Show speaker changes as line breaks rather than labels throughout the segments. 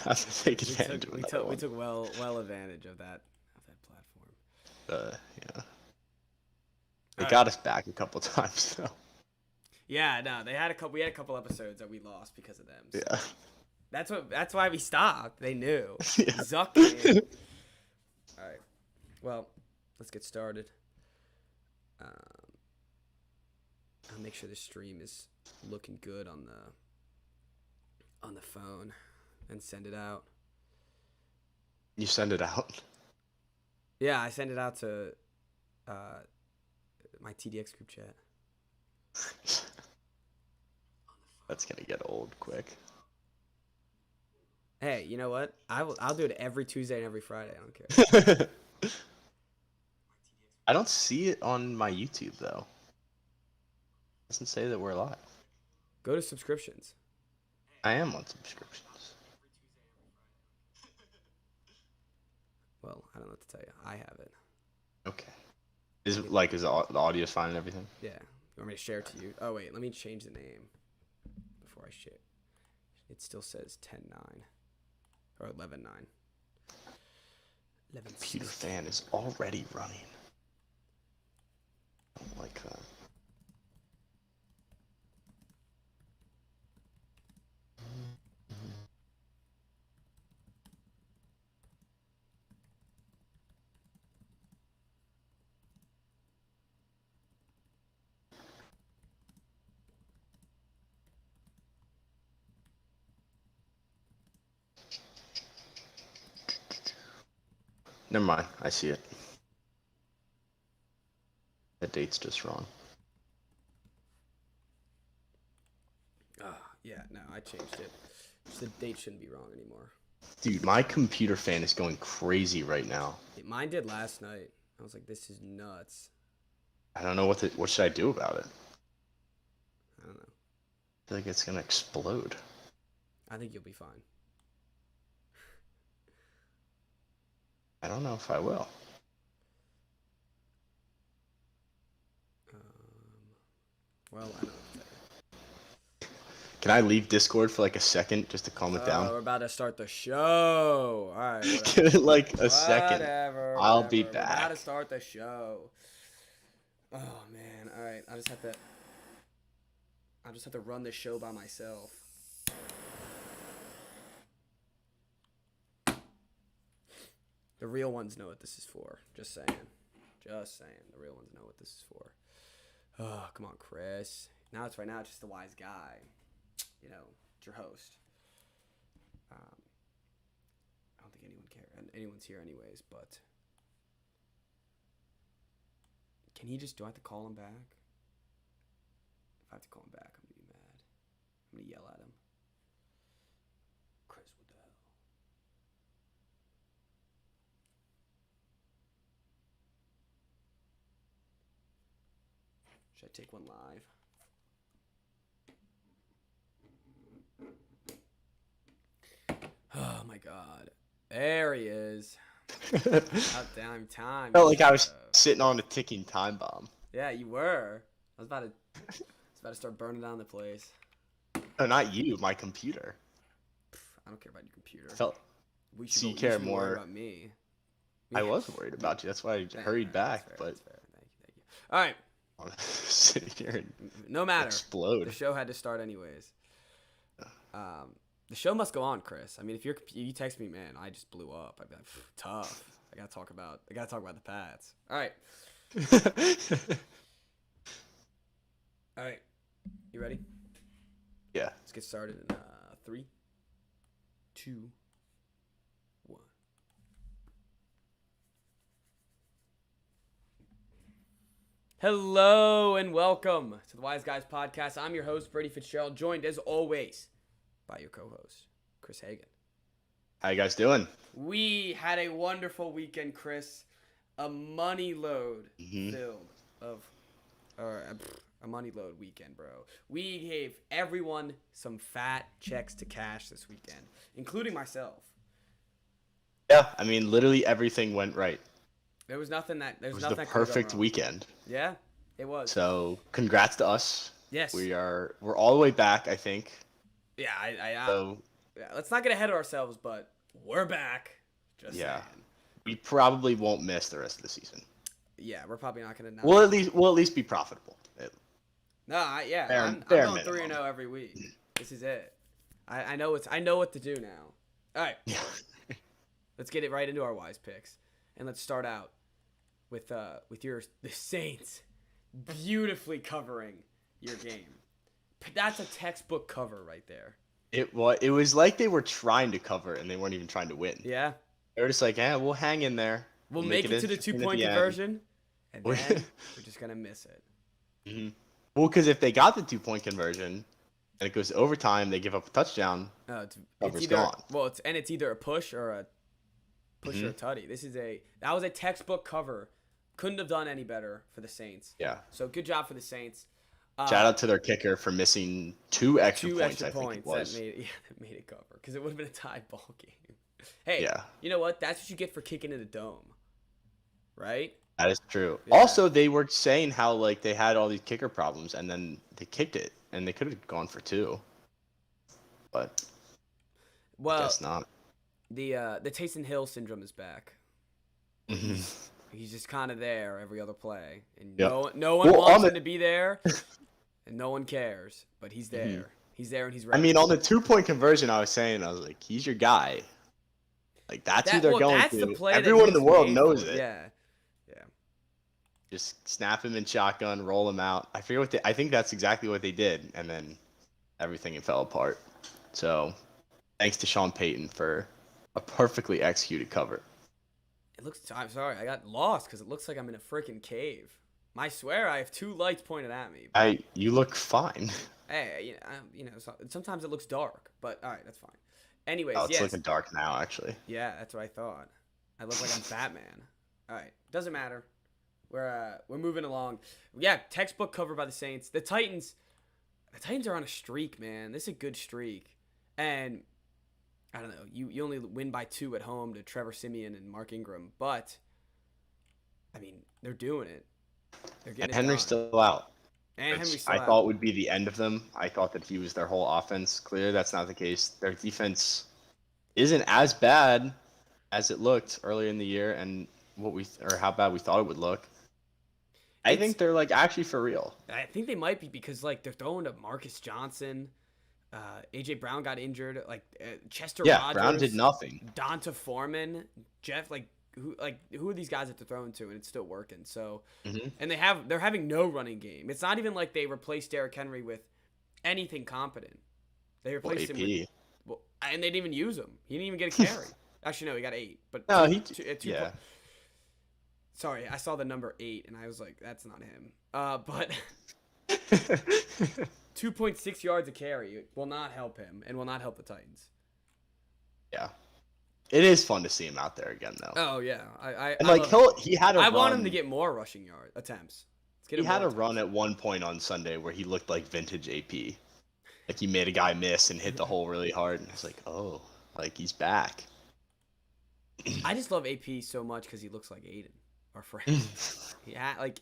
have to take advantage of another
We
one.
took well advantage of that platform.
Yeah.
All
They
right.
got us back a couple times though.
Yeah, no, they had a couple. We had a couple episodes that we lost because of them. So
Yeah.
that's why we stopped. They knew. Zuck
Yeah.
knew. All right. Well, let's get started. Um, I'll make sure the stream is looking good on the phone and send it out.
You send it out.
Yeah, I send it out to uh, my TDX group chat.
That's gonna get old quick.
Hey, you know what? I'll do it every Tuesday and every Friday. I don't care.
I don't see it on my YouTube though. It doesn't say that we're live.
Go to subscriptions.
I am on subscriptions.
Well, I don't know what to tell you. I have it.
Okay. Is the audio fine and everything?
Yeah. You want me to share it to you? Oh wait, let me change the name before I share. It still says 10-9 or 11-9. 11.
Computer fan is already running. I don't like that. Never mind. I see it. The date's just wrong.
Yeah, no, I changed it. The date shouldn't be wrong anymore.
Dude, my computer fan is going crazy right now.
Mine did last night. I was like, this is nuts.
I don't know what should I do about it.
I don't know.
I feel like it's gonna explode.
I think you'll be fine.
I don't know if I will.
Well, I don't know.
Can I leave Discord for like a second just to calm it down?
We're about to start the show. All right.
Give it like a second.
Whatever.
I'll be
We're about to
back.
start the show. Oh man. All right. I just have to run the show by myself. The real ones know what this is for. Just saying. Just saying. The real ones know what this is for. Oh, come on, Chris. Now it's just the wise guy. You know, it's your host. I don't think anyone's here anyways, but can he just, do I have to call him back? If I have to call him back, I'm gonna be mad. I'm gonna yell at him. Chris, what the hell? Should I take one live? Oh my god. There he is. About damn time.
Felt like I was sitting on a ticking time bomb.
Yeah, you were. I was about to start burning down the place.
No, not you, my computer.
I don't care about your computer.
Felt
You
care
should be
more
worried about me.
I was worried about you. That's why I hurried back.
That's fair,
But
that's fair. Thank you. All right.
I'm sitting here and
No matter.
explode.
The show had to start anyways. The show must go on, Chris. I mean, if you text me, man, I just blew up. I'd be like, tough. I gotta talk about the Pats. All right. All right. You ready?
Yeah.
Let's get started in 3, 2, 1. Hello and welcome to the Wise Guys Podcast. I'm your host, Brady Fitzgerald, joined as always by your co-host, Chris Hagan.
How you guys doing?
We had a wonderful weekend, Chris. A money load filled of, or a money load weekend, bro. We gave everyone some fat checks to cash this weekend, including myself.
Yeah, I mean, literally everything went right.
There was nothing that
It was the perfect weekend.
Yeah, it was.
So, congrats to us.
Yes.
We're all the way back, I think.
Yeah, I
So,
Yeah, let's not get ahead of ourselves, but we're back. Just
Yeah.
saying.
We probably won't miss the rest of the season.
Yeah, we're probably not gonna.
We'll at least be profitable.
No, I'm
Bare
going
minimum.
3-0 every week. This is it. I know what to do now. All right,
Yeah.
let's get it right into our wise picks, and let's start out with the Saints beautifully covering your game. That's a textbook cover right there.
It was like they were trying to cover and they weren't even trying to win.
Yeah,
They were just like, we'll hang in there.
we'll make it to the
interesting at
2-point
the end."
conversion, and then we're just gonna miss it.
Mhm. Well, because if they got the 2-point conversion and it goes to overtime, they give up a touchdown.
No, it's
Cover's
either
gone.
it's either a push or a
Mm-hmm.
tutty. That was a textbook cover. Couldn't have done any better for the Saints.
Yeah.
So good job for the Saints.
Shout out to their kicker for missing two extra
Two
points.
extra
I think
points
it was.
that made it cover because it would have been a tied ball game. Hey,
Yeah.
you know what? That's what you get for kicking in the dome, right?
That is true.
Yeah.
Also, they were saying how like they had all these kicker problems, and then they kicked it, and they could have gone for 2, but I
Well,
guess not.
the Taysom Hill syndrome is back.
Mhm.
He's just kind of there every other play, and
Yep.
no one
Well,
wants
on
him to be there, and no one cares. But he's there.
Mhm.
He's there, and he's
I
ready.
mean, on the 2-point conversion, I was like, he's your guy. Like that's who they're going
that's
to.
the play that
Everyone in the
he's
world
made
knows
for.
it.
Yeah.
Just snap him in shotgun, roll him out. I forget I think that's exactly what they did, and then everything fell apart. So, thanks to Sean Payton for a perfectly executed cover.
I'm sorry, I got lost because it looks like I'm in a freaking cave. I swear, I have 2 lights pointed at me.
You look fine.
Hey, sometimes it looks dark, but all right, that's fine. Anyways,
Oh, it's
yes,
looking dark now, actually.
yeah, that's what I thought. I look like I'm Batman. All right, doesn't matter. We're moving along. Yeah, textbook cover by the Saints. The Titans are on a streak, man. This is a good streak, and I don't know. You only win by 2 at home to Trevor Siemian and Mark Ingram, but I mean they're doing it. They're getting
And
it
Henry's
done.
still out.
And
Which
Henry's still
I
out.
thought would be the end of them. I thought that he was their whole offense. Clearly, that's not the case. Their defense isn't as bad as it looked earlier in the year, and how bad we thought it would look. I think they're like actually for real.
I think they might be because like they're throwing to Marcus Johnson. AJ Brown got injured. Like Chester Rogers.
Brown did nothing.
Donta Foreman, Jeff. Who are these guys that they're throwing to, and it's still working. So, and they're having no running game. It's not even like they replaced Derrick Henry with anything competent. They replaced him with, and they didn't even use him. He didn't even get a carry. Actually, no, he got 8. But
No,
yeah. Sorry, I saw the number 8, and I was like, that's not him. But 2.6 yards a carry will not help him, and will not help the Titans.
Yeah, it is fun to see him out there again, though.
Oh yeah,
He had a run.
I want him to get more rushing yard attempts.
He had a run at one point on Sunday where he looked like vintage AP. Like he made a guy miss and hit the hole really hard, and I was like, oh, like he's back.
I just love AP so much because he looks like Aiden, our friend. Yeah, like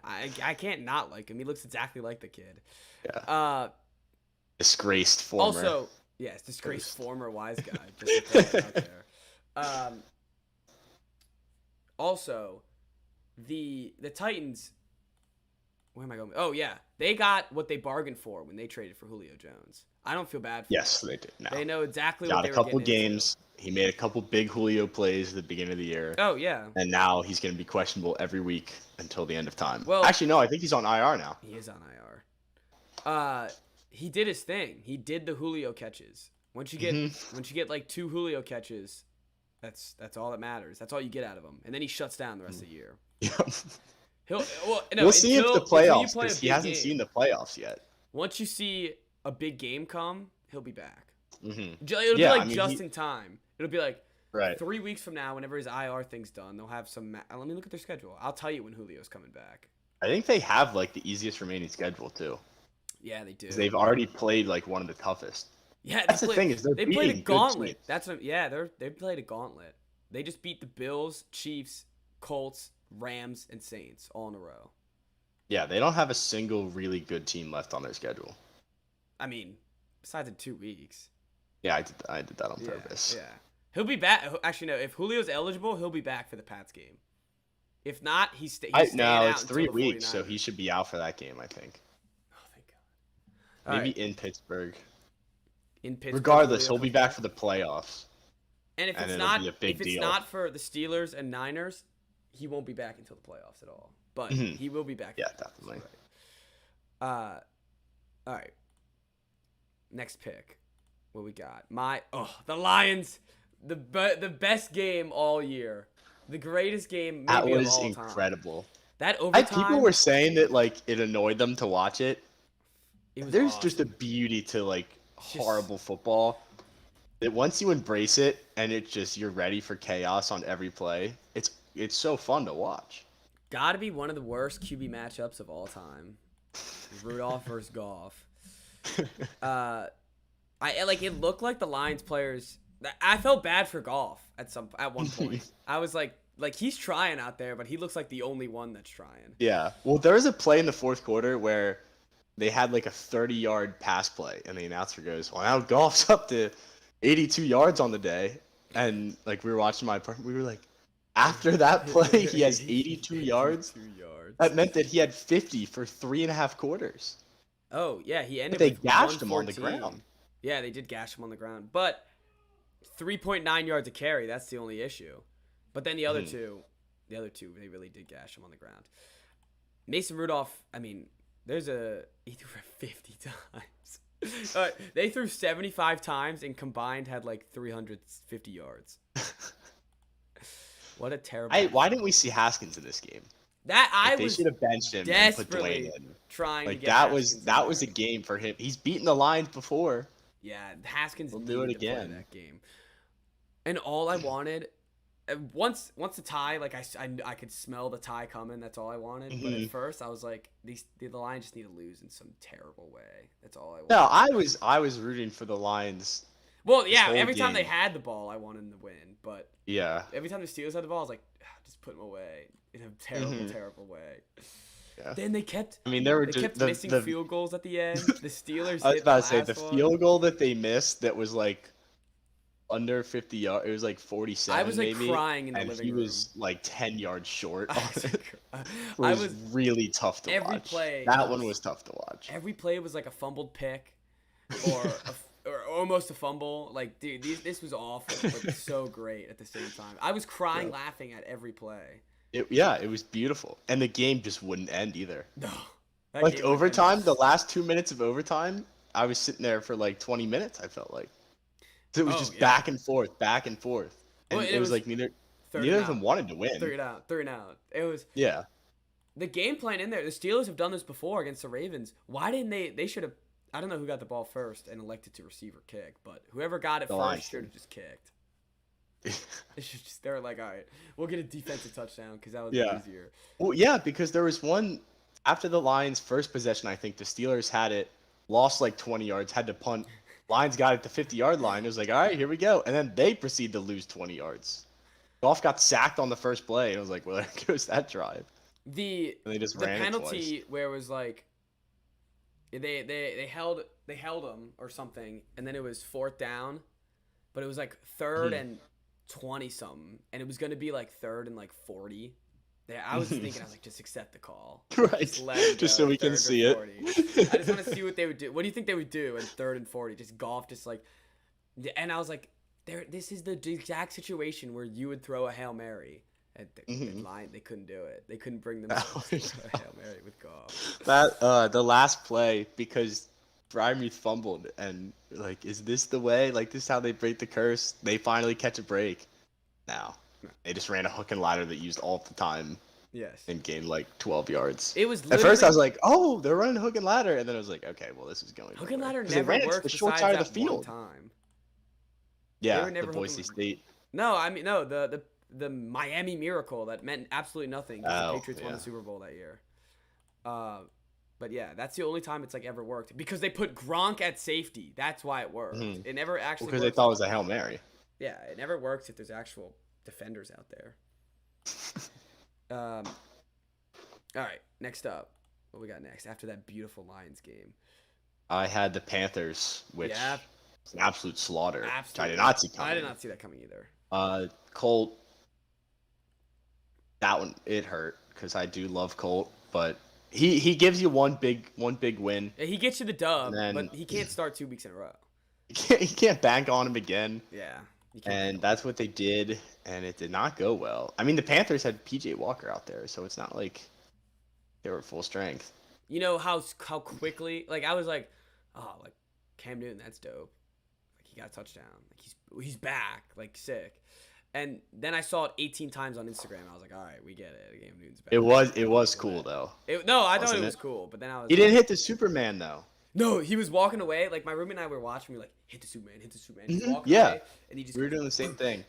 I can't not like him. He looks exactly like the kid.
Yeah. Disgraced former.
Also, yes, disgraced former wise guy. Just to throw it out there. Also, the Titans. Where am I going? Oh yeah, they got what they bargained for when they traded for Julio Jones. I don't feel bad for
Yes,
them.
they did. No.
They know exactly
Got
what they
a
were
couple
getting
games. He made a couple big Julio plays at the beginning of the year.
Oh yeah.
And now he's going to be questionable every week until the end of time.
Well,
actually, no, I think he's on IR now.
He is on IR. He did his thing. He did the Julio catches. Once you get like 2 Julio catches, that's all that matters. That's all you get out of him. And then he shuts down the rest of the year.
We'll see if the playoffs, because he hasn't seen the playoffs yet.
Once you see a big game come, he'll be back.
Mm-hmm.
It'll be like just in time. It'll be like 3 weeks from now, whenever his IR thing's done, they'll have some. Let me look at their schedule. I'll tell you when Julio's coming back.
I think they have like the easiest remaining schedule too.
Yeah, they do.
They've already played like one of the toughest.
Yeah,
that's the thing is
they played a gauntlet.
Teams.
That's what. Yeah, they played a gauntlet. They just beat the Bills, Chiefs, Colts, Rams, and Saints all in a row.
Yeah, they don't have a single really good team left on their schedule.
I mean, besides in 2 weeks.
Yeah, I did that on
Yeah,
purpose.
yeah. He'll be back. Actually, no. If Julio's eligible, he'll be back for the Pats game. If not, he's staying
No,
out
it's
until
3 weeks,
the
so
49ers.
he should be out for that game, I think.
Oh, thank God. All
Maybe
right.
in Pittsburgh.
In Pittsburgh,
Regardless,
Julio
he'll be
comes
back
back.
for the playoffs,
And
and it'll be a
if
big
it's
deal.
not for the Steelers and Niners, he won't be back until the playoffs at all. But
Mhm.
he will be back.
Yeah,
for the playoffs,
definitely.
right. All right. Next pick. What we got? The Lions. The best game all year. The greatest game
That
maybe of
was
all time.
incredible.
That overtime.
People were saying that like it annoyed them to watch it.
It was
There's just a
awesome.
beauty to like
Just-
horrible football. That once you embrace it and it's just you're ready for chaos on every play. It's so fun to watch.
Gotta be one of the worst QB matchups of all time. Rudolph versus Goff. It looked like the Lions players. I felt bad for Goff at one point. I was like he's trying out there, but he looks like the only one that's trying.
Yeah. Well, there was a play in the fourth quarter where they had like a 30-yard pass play, and the announcer goes, "Well, now Goff's up to 82 yards on the day," and like we were watching my apartment, we were like, after that play, he has 82 yards.
82 yards.
That meant that he had 50 for 3.5 quarters.
Oh yeah, he ended.
But they
with
gashed him on the
114.
ground.
Yeah, they did gash him on the ground, but 3.9 yards a carry. That's the only issue. But then the other two, they really did gash him on the ground. Mason Rudolph. I mean, he threw for 50 times. They threw 75 times and combined had like 350 yards. What a terrible.
Why didn't we see Haskins in this game? They
was
should have benched him and put
desperately
Dwayne in.
trying to
Like
get
that
Haskins
was
in
a
there.
game for him. He's beaten the Lions before.
Yeah, Haskins
We'll do it
needed to play
again.
that game. And all I wanted, once the tie, like I could smell the tie coming. That's all I wanted. But at first, I was like, the Lions just need to lose in some terrible way. That's all I wanted.
No, I was rooting for the Lions.
Well, yeah,
whole
every time they
game.
had the ball, I wanted them to win. But
Yeah.
every time the Steelers had the ball, I was like, just put them away in a terrible, terrible way.
Yeah.
Then they kept.
I mean, they were
They
just
kept missing
the
field goals at the end. The Steelers.
I was
hit
about to say the
last one.
field goal that they missed that was like under 50 yards. It was like 47
I was like
maybe.
crying in the
And
living
he
room.
was like 10 yards short.
I
On
was
it.
like-
It
I
was
was
really tough to
every
watch.
play
That
was-
one was tough to watch.
every play was like a fumbled pick, or or almost a fumble. Like, dude, this was awful, but so great at the same time. I was crying, laughing at every play.
It was beautiful, and the game just wouldn't end either.
No, that
Like
game was
overtime,
endless.
the last 2 minutes of overtime, I was sitting there for like 20 minutes. I felt like it was
Oh,
just
yeah.
back and forth, and
Well,
it was like neither of them wanted to win.
Third out, third out. It was
Yeah,
the game plan in there. The Steelers have done this before against the Ravens. Why didn't they? They should have. I don't know who got the ball first and elected to receive or kick, but whoever got it
The Lions
first should have
did.
just kicked. They were like, all right, we'll get a defensive touchdown because that was
Yeah.
easier.
well, yeah, because there was one after the Lions' first possession. I think the Steelers had it, lost like 20 yards, had to punt. Lions got it to 50-yard line. It was like, all right, here we go, and then they proceed to lose 20 yards. Goff got sacked on the first play, and I was like, well, there goes that drive.
The
And they just
the
ran it
penalty where it was like they held him or something, and then it was fourth down, but it was like third and 20 something, and it was gonna be like third and like 40. I was thinking, I was like, just accept the call,
Right.
let it
Just
go,
so we can
third or
see it.
40. I just want to see what they would do. What do you think they would do in third and 40? Just golf, just like, and I was like, this is the exact situation where you would throw a Hail Mary. And they couldn't do it. They couldn't bring themselves to throw a Hail Mary with Goff.
That the last play, because Freiermuth fumbled, and like, is this the way? Like, this is how they break the curse? They finally catch a break. No, they just ran a hook and ladder that used all the time
Yes.
and gained like 12 yards.
It was
At first, I was like, oh, they're running hook and ladder, and then I was like, okay, well, this is going.
hook and
nowhere.
ladder
'Cause they
never
ran it to
worked
the short
besides
side
that
of the field.
one time.
Yeah,
were never
the
hook
Boise
and-
State.
No, I mean no, the Miami Miracle that meant absolutely nothing because the
Oh,
Patriots won
yeah.
the Super Bowl that year. But yeah, that's the only time it's like ever worked because they put Gronk at safety. That's why it worked.
Mhm.
It never actually
Because they
works
thought it
if-
was a Hail Mary.
Yeah, it never works if there's actual defenders out there. All right, next up, what we got next after that beautiful Lions game?
I had the Panthers, which
Yeah.
It's an absolute slaughter. Which I
Absolutely.
did not see coming.
I did not see that coming either.
Colt, that one it hurt because I do love Colt, but he gives you one big win.
Yeah, he gets you the dub,
And then-
but he can't start 2 weeks in a row.
He can't bank on him again,
Yeah. You can't
and that's what they did, and it did not go well. I mean, the Panthers had PJ Walker out there, so it's not like they were full strength.
You know how quickly, like, I was like, oh, like, Cam Newton, that's dope. Like, he got a touchdown. Like, he's back. Like, sick. And then I saw it 18 times on Instagram. I was like, all right, we get it. Cam Newton's back.
It was cool though.
No, I thought
Wasn't
it was
it?
cool, but then I was
He
like,
didn't hit the Superman though.
no, he was walking away. Like, my roommate and I were watching. We were like, hit the Superman, hit the Superman. He's walking
Yeah.
away, and he just
We were doing the same thing.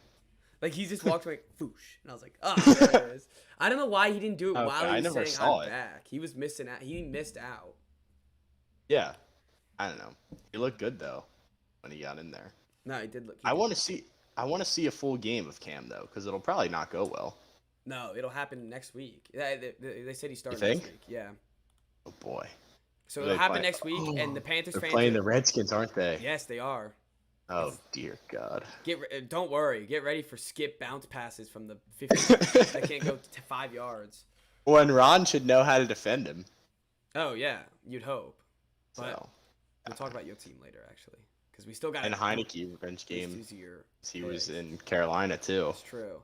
like, he just walked away, foosh. And I was like, oh, there it is. I don't know why he didn't do it
Okay,
while
I
he was
never
saying
saw
I'm
it.
back. He was missing out. He missed out.
Yeah, I don't know. He looked good though when he got in there.
No, he did look.
I want to see a full game of Cam though, because it'll probably not go well.
No, it'll happen next week. They said he started
think?
next week. Yeah.
Oh boy,
So
Are
it'll
they
happen
playing-
next week, and the Panthers
they're
fans.
playing the Redskins, aren't they?
Yes, they are.
Oh dear God.
Don't worry. Get ready for skip bounce passes from the 50 that can't go to 5 yards.
Well, and Ron should know how to defend him.
Oh yeah, you'd hope. But
So,
we'll talk about your team later, actually, because we still got.
and Heineke revenge game.
Easier.
He was in Carolina too.
It's true.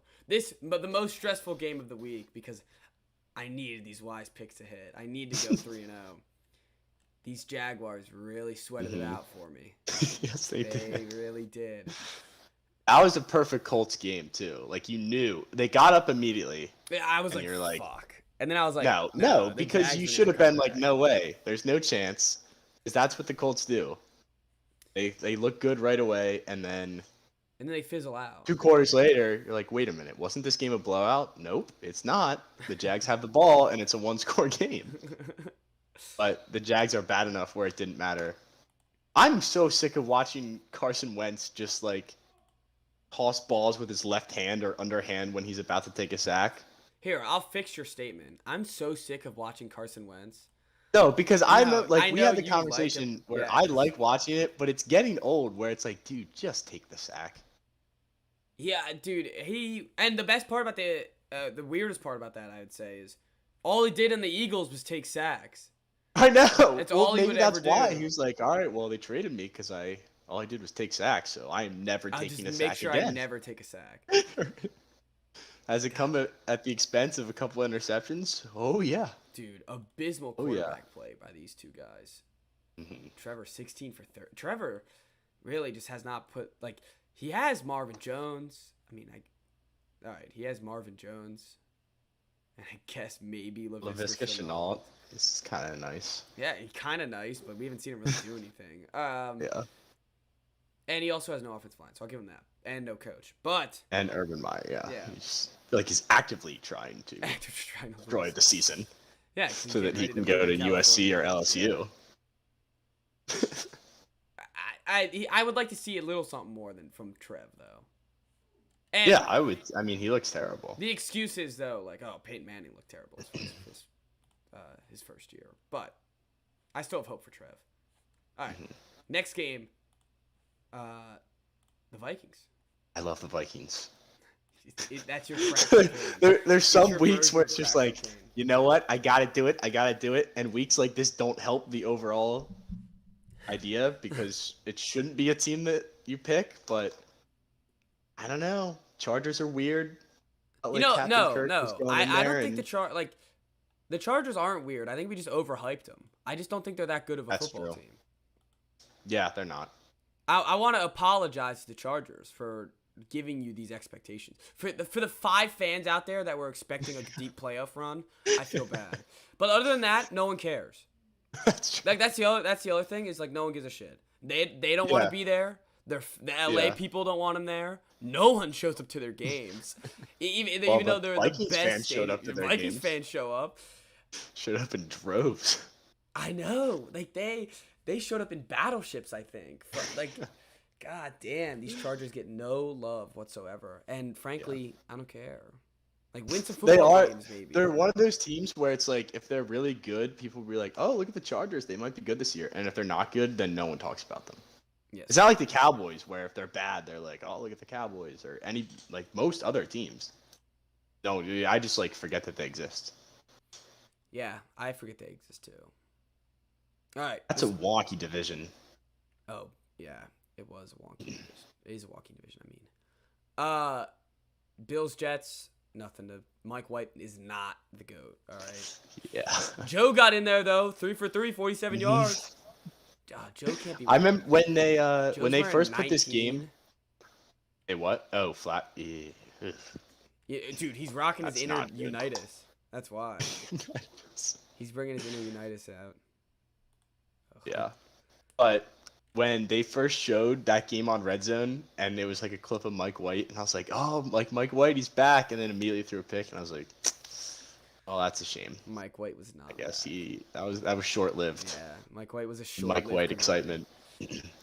But the most stressful game of the week, because I needed these wise picks to hit. I need to go 3-0. These Jaguars really sweated it out for me.
Yes, they
They
did.
really did.
That was a perfect Colts game too. Like you knew they got up immediately.
Yeah, I was
And
like,
you're like,
fuck. And then I was like,
No,
the
because
Jags
you
are
should
gonna
have been
come
like,
back.
no way. There's no chance. Because that's what the Colts do. They look good right away, and then
And then they fizzle out.
2 quarters later, you're like, wait a minute, wasn't this game a blowout? Nope, it's not. The Jags have the ball, and it's a 1-score game. But the Jags are bad enough where it didn't matter. I'm so sick of watching Carson Wentz just like toss balls with his left hand or underhand when he's about to take a sack.
Here, I'll fix your statement. I'm so sick of watching Carson Wentz.
No, because I know,
No,
like
I
we
know
had the
you like
conversation
him.
where
Yeah.
I like watching it, but it's getting old. Where it's like, dude, just take the sack.
Yeah, dude. And the best part about the weirdest part about that, I would say, is all he did in the Eagles was take sacks.
I know.
That's
well,
all he
maybe
would
that's
ever
why
do.
he was like, all right, well, they traded me because all I did was take sacks, so I am never
I'll
taking a
just make
sack
sure I
again.
never take a sack.
Has it come at the expense of a couple interceptions? Oh yeah.
Dude, abysmal
Oh, yeah.
quarterback play by these two guys.
hmm
Trevor 16 for 30. Trevor really just has not put like he has Marvin Jones. I mean, all right, he has Marvin Jones, and I guess maybe
Laviska Shenault is kind of nice.
Yeah, he's kind of nice, but we haven't seen him really do anything.
Yeah.
And he also has no offensive line, so I'll give him that, and no coach. But
And Urban Meyer, yeah.
Yeah.
He's actively trying to
after trying to
destroy
lose.
the season
Yeah, 'cause he's
so that
getting
he
ready
can
move
go to
California.
USC or LSU.
I would like to see a little something more than from Trev though. And
Yeah, I would. I mean, he looks terrible.
the excuse is though, like, oh, Peyton Manning looked terrible his first year, but I still have hope for Trev. All right, next game, the Vikings.
I love the Vikings.
That's your crack cocaine.
There's
It's
some
your
weeks
version
where
of
it's just
crack
like,
cocaine.
you know what? I gotta do it, and weeks like this don't help the overall idea because it shouldn't be a team that you pick. But I don't know. Chargers are weird. Felt like Captain Kirk was going in
I
there
don't think
and-
the Chargers aren't weird. I think we just overhyped them. I just don't think they're that good of a
That's
football
true.
team.
Yeah, they're not.
I want to apologize to the Chargers for giving you these expectations. For the 5 fans out there that were expecting a deep playoff run, I feel bad. But other than that, no one cares.
That's true.
Like that's the other thing is like no one gives a shit. They don't want to
Yeah.
be there. The LA
Yeah.
people don't want them there. No one shows up to their games, even though they're the
Vikings
best.
fans showed up to
the
their
Vikings
games.
fans show up.
Showed up in droves.
I know, like they showed up in battleships. I think, like, god damn, these Chargers get no love whatsoever. And frankly, I don't care. Like win some
They
football
are.
games, maybe.
They're one of those teams where it's like if they're really good, people will be like, "Oh, look at the Chargers. They might be good this year." And if they're not good, then no one talks about them.
Yes.
It's not like the Cowboys where if they're bad, they're like, oh, look at the Cowboys or any like most other teams. No, dude, I just like forget that they exist.
Yeah, I forget they exist too. All right.
That's a wonky division.
Oh, yeah. It was a wonky division. It is a wonky division, I mean. Bills, Jets, nothing to... Mike White is not the GOAT, all right?
Yeah.
Joe got in there, though. 3 for 3, 47 yards. Joe can't be...
I remember when they
Joe's
first
wearing
put this
19.
game. Hey, what? Oh, flat. Yeah.
Yeah, dude, he's rocking his
That's
inner
not good.
Unitas. That's why. He's bringing his inner Unitas out. Ugh.
Yeah. But when they first showed that game on Red Zone and it was like a clip of Mike White and I was like, oh, like Mike White, he's back, and then immediately threw a pick and I was like, oh, that's a shame.
Mike White was not.
I guess
back.
that was short lived.
Yeah, Mike White was a short.
Mike White excitement.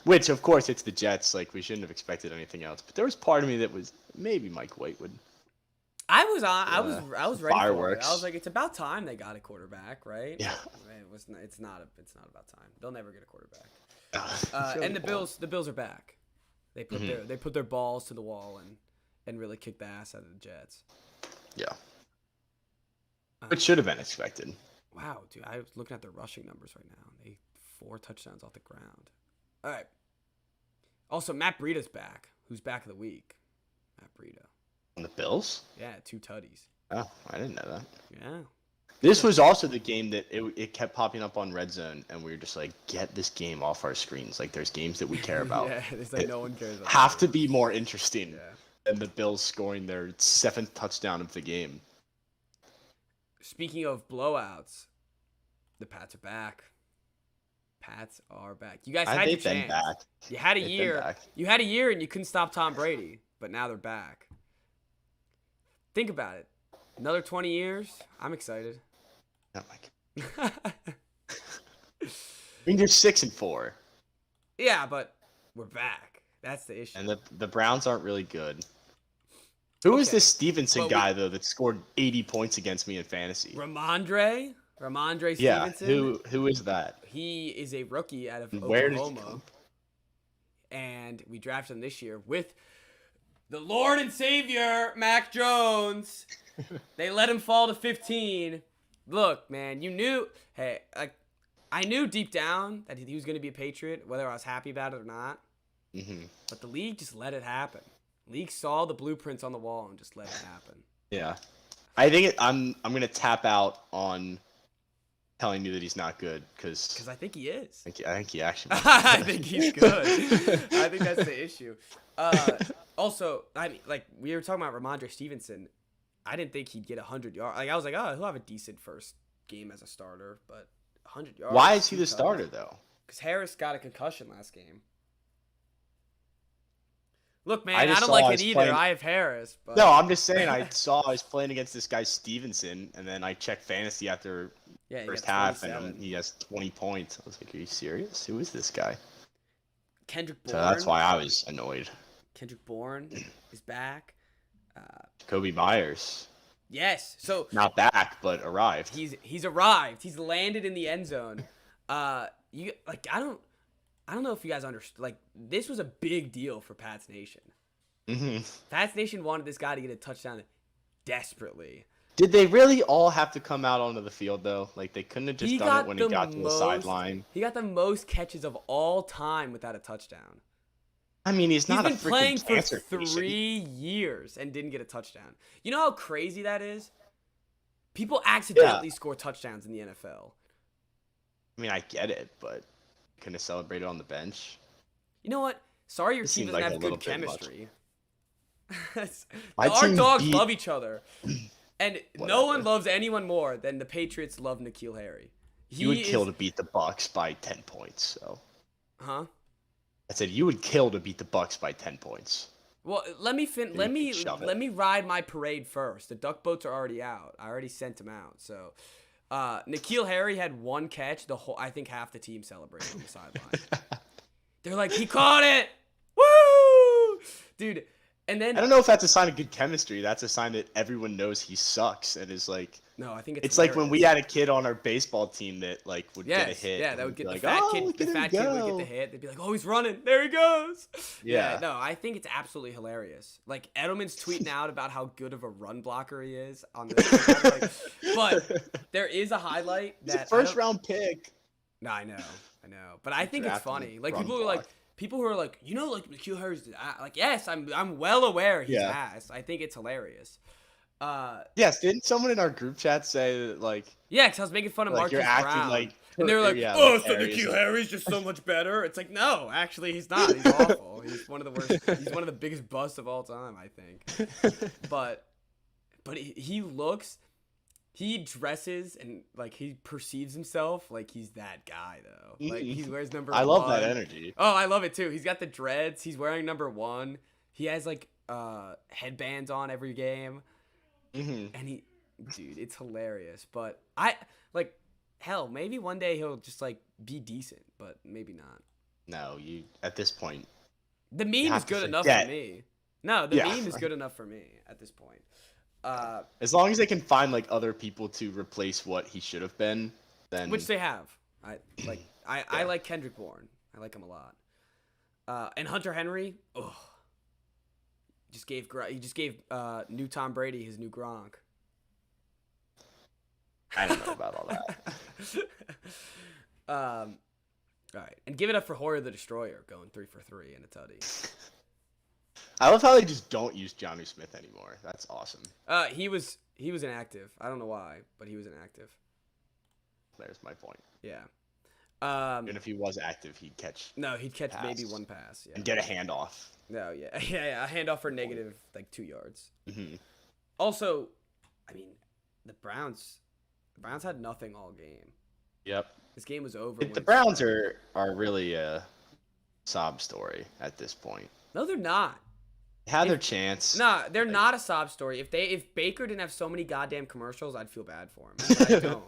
Which of course it's the Jets, like we shouldn't have expected anything else. But there was part of me that was maybe Mike White would.
I was ready
Fireworks.
for it. I was like, it's about time they got a quarterback, right?
Yeah.
It's not about time. They'll never get a quarterback.
It's
And
really
the Bills are back. They put
Mhm.
their balls to the wall and really kicked the ass out of the Jets.
Yeah.
Uh,
It should have been expected.
Wow, dude, I was looking at their rushing numbers right now. They 4 touchdowns off the ground. All right. Also, Matt Breida's back. Who's back of the week? Matt Breida.
On the Bills?
Yeah, 2 tutties.
Oh, I didn't know that.
Yeah.
This was also the game that it kept popping up on Red Zone, and we were just like, get this game off our screens. Like, there's games that we care about.
Yeah, it's like no one cares about
Have
that.
to be more interesting
Yeah.
than the Bills scoring their 7th touchdown of the game.
Speaking of blowouts, the Pats are back. Pats are back. You guys had your
They've been
chance.
back.
You had a
They've been
year.
back.
You had a year and you couldn't stop Tom Brady, but now they're back. Think about it. Another 20 years. I'm excited.
Oh my God. I mean, you're 6-4,
Yeah, but we're back. That's the issue.
and the Browns aren't really good. Who is
Okay.
this Stevenson
Well,
guy though that scored 80 points against me in fantasy?
Ramondre
Yeah,
Stevenson.
who is that?
He is a rookie out of
Where did he
Oklahoma.
come?
And we drafted him this year with the Lord and Savior, Mac Jones. They let him fall to 15. Look, man, you knew. Hey, I knew deep down that he was going to be a Patriot, whether I was happy about it or not.
Hmm.
But the league just let it happen. League saw the blueprints on the wall and just let it happen.
Yeah, I think I'm gonna tap out on telling you that he's not good because
Because I think he is.
I think he actually.
I think he's good. I think that's the issue. Also, I mean, like we were talking about Ramondre Stevenson. I didn't think he'd get 100 yards. Like I was like, oh, he'll have a decent first game as a starter, but 100 yards.
Why is he the starter though?
Because Harris got a concussion last game. Look, man,
I
I
just
don't
saw
like
I
it
was
either.
playing-
I have Harris. But...
No, I'm just saying. I saw I was playing against this guy Stevenson, and then I checked fantasy after
yeah, he
first
got
half,
27.
and he has 20 points. I was like, "Are you serious? Who is this guy?"
Kendrick Bourne.
So that's why I was annoyed.
Kendrick Bourne is back.
Kobe Myers,
Yes. So
not back, but arrived.
he's arrived. He's landed in the end zone. You like I don't know if you guys understand. Like this was a big deal for Pats Nation.
Hmm.
Pats Nation wanted this guy to get a touchdown desperately.
Did they really all have to come out onto the field though? Like they couldn't have just
He
done
got
it when he
the
got to the
most-
sideline.
He got the most catches of all time without a touchdown.
I mean, he's not
He's
a
been playing
freaking
for
cancer
3
patient.
years and didn't get a touchdown. You know how crazy that is? People accidentally score touchdowns in the NFL.
I mean, I get it, but couldn't have celebrated on the bench.
You know what? Sorry your
It
team
seemed
doesn't
like
have
a little
good
bit much.
chemistry.
My
Our
team
dogs
beat-
love each other. And no
Whatever.
one loves anyone more than the Patriots love N'Keal Harry.
You would kill to beat the Bucks by 10 points. So
Huh?
I said you would kill to beat the Bucks by 10 points.
Well, let me
shove it.
let me ride my parade first. The duck boats are already out. I already sent them out. So, N'Keal Harry had 1 catch. I think half the team celebrated on the sideline. They're like, he caught it! Woo! Dude, and then
I don't know if that's a sign of good chemistry. That's a sign that everyone knows he sucks and is like
No, I think
It's like when we
hilarious.
had a kid on our baseball team that like would get a
Yes,
hit,
yeah,
and
that would
we'd be
get the
like,
fat
"Oh,
kid.
look
The
at him
fat kid would get the
go!"
hit. They'd be like, "Oh, he's running! There he goes!" Yeah,
Yeah.
no, I think it's absolutely hilarious. Like Edelman's tweeting out about how good of a run blocker he is on this. But there is a highlight
He's a
that I
first
don't.
round pick.
No, I know, but I
You
think it's
draft him
funny. Like
run
people
block.
who are like, like Nikhil Harris. Like, yes, I'm well aware he's
Yeah.
ass. I think it's hilarious.
Yes, didn't someone in our group chat say that like
Yeah, because I was making fun of
like you're
Marcus
acting
Brown.
like
And they were like,
yeah,
"Oh,
like
so
Arias
Nikhil
is-
Harry's just so much better." It's like, no, actually, he's not. He's awful. He's one of the worst. He's one of the biggest busts of all time, I think. But he dresses and like he perceives himself like he's that guy though. Like he wears number
I
1.
love that energy.
Oh, I love it too. He's got the dreads. He's wearing number 1. He has like headbands on every game,
Hmm.
and dude, it's hilarious. But hell, maybe one day he'll just like be decent, but maybe not.
No, you at this point.
The meme
have
is
to
good enough
forget.
for me. No, the
Yeah.
meme is good enough for me at this point.
As long as they can find like other people to replace what he should have been, then
Which they have. I
Yeah.
like Kendrick Bourne. I like him a lot. And Hunter Henry, he just gave new Tom Brady his new Gronk.
I don't know about all that.
All right, and give it up for Hoyer the Destroyer going 3 for 3 in a tutty.
I love how they just don't use Johnny Smith anymore. That's awesome.
He was inactive. I don't know why, but he was inactive.
There's my point.
Yeah.
Even if he was active, he'd catch
No, he'd catch maybe
pass.
one pass. Yeah.
and get a handoff.
No, yeah, yeah, a handoff for negative like 2 yards.
Hmm.
Also, I mean, the Browns had nothing all game.
Yep.
This game was over.
The
when-
Browns are really a sob story at this point.
No, they're not.
They had their chance.
Nah, they're not a sob story. If Baker didn't have so many goddamn commercials, I'd feel bad for him. But I don't.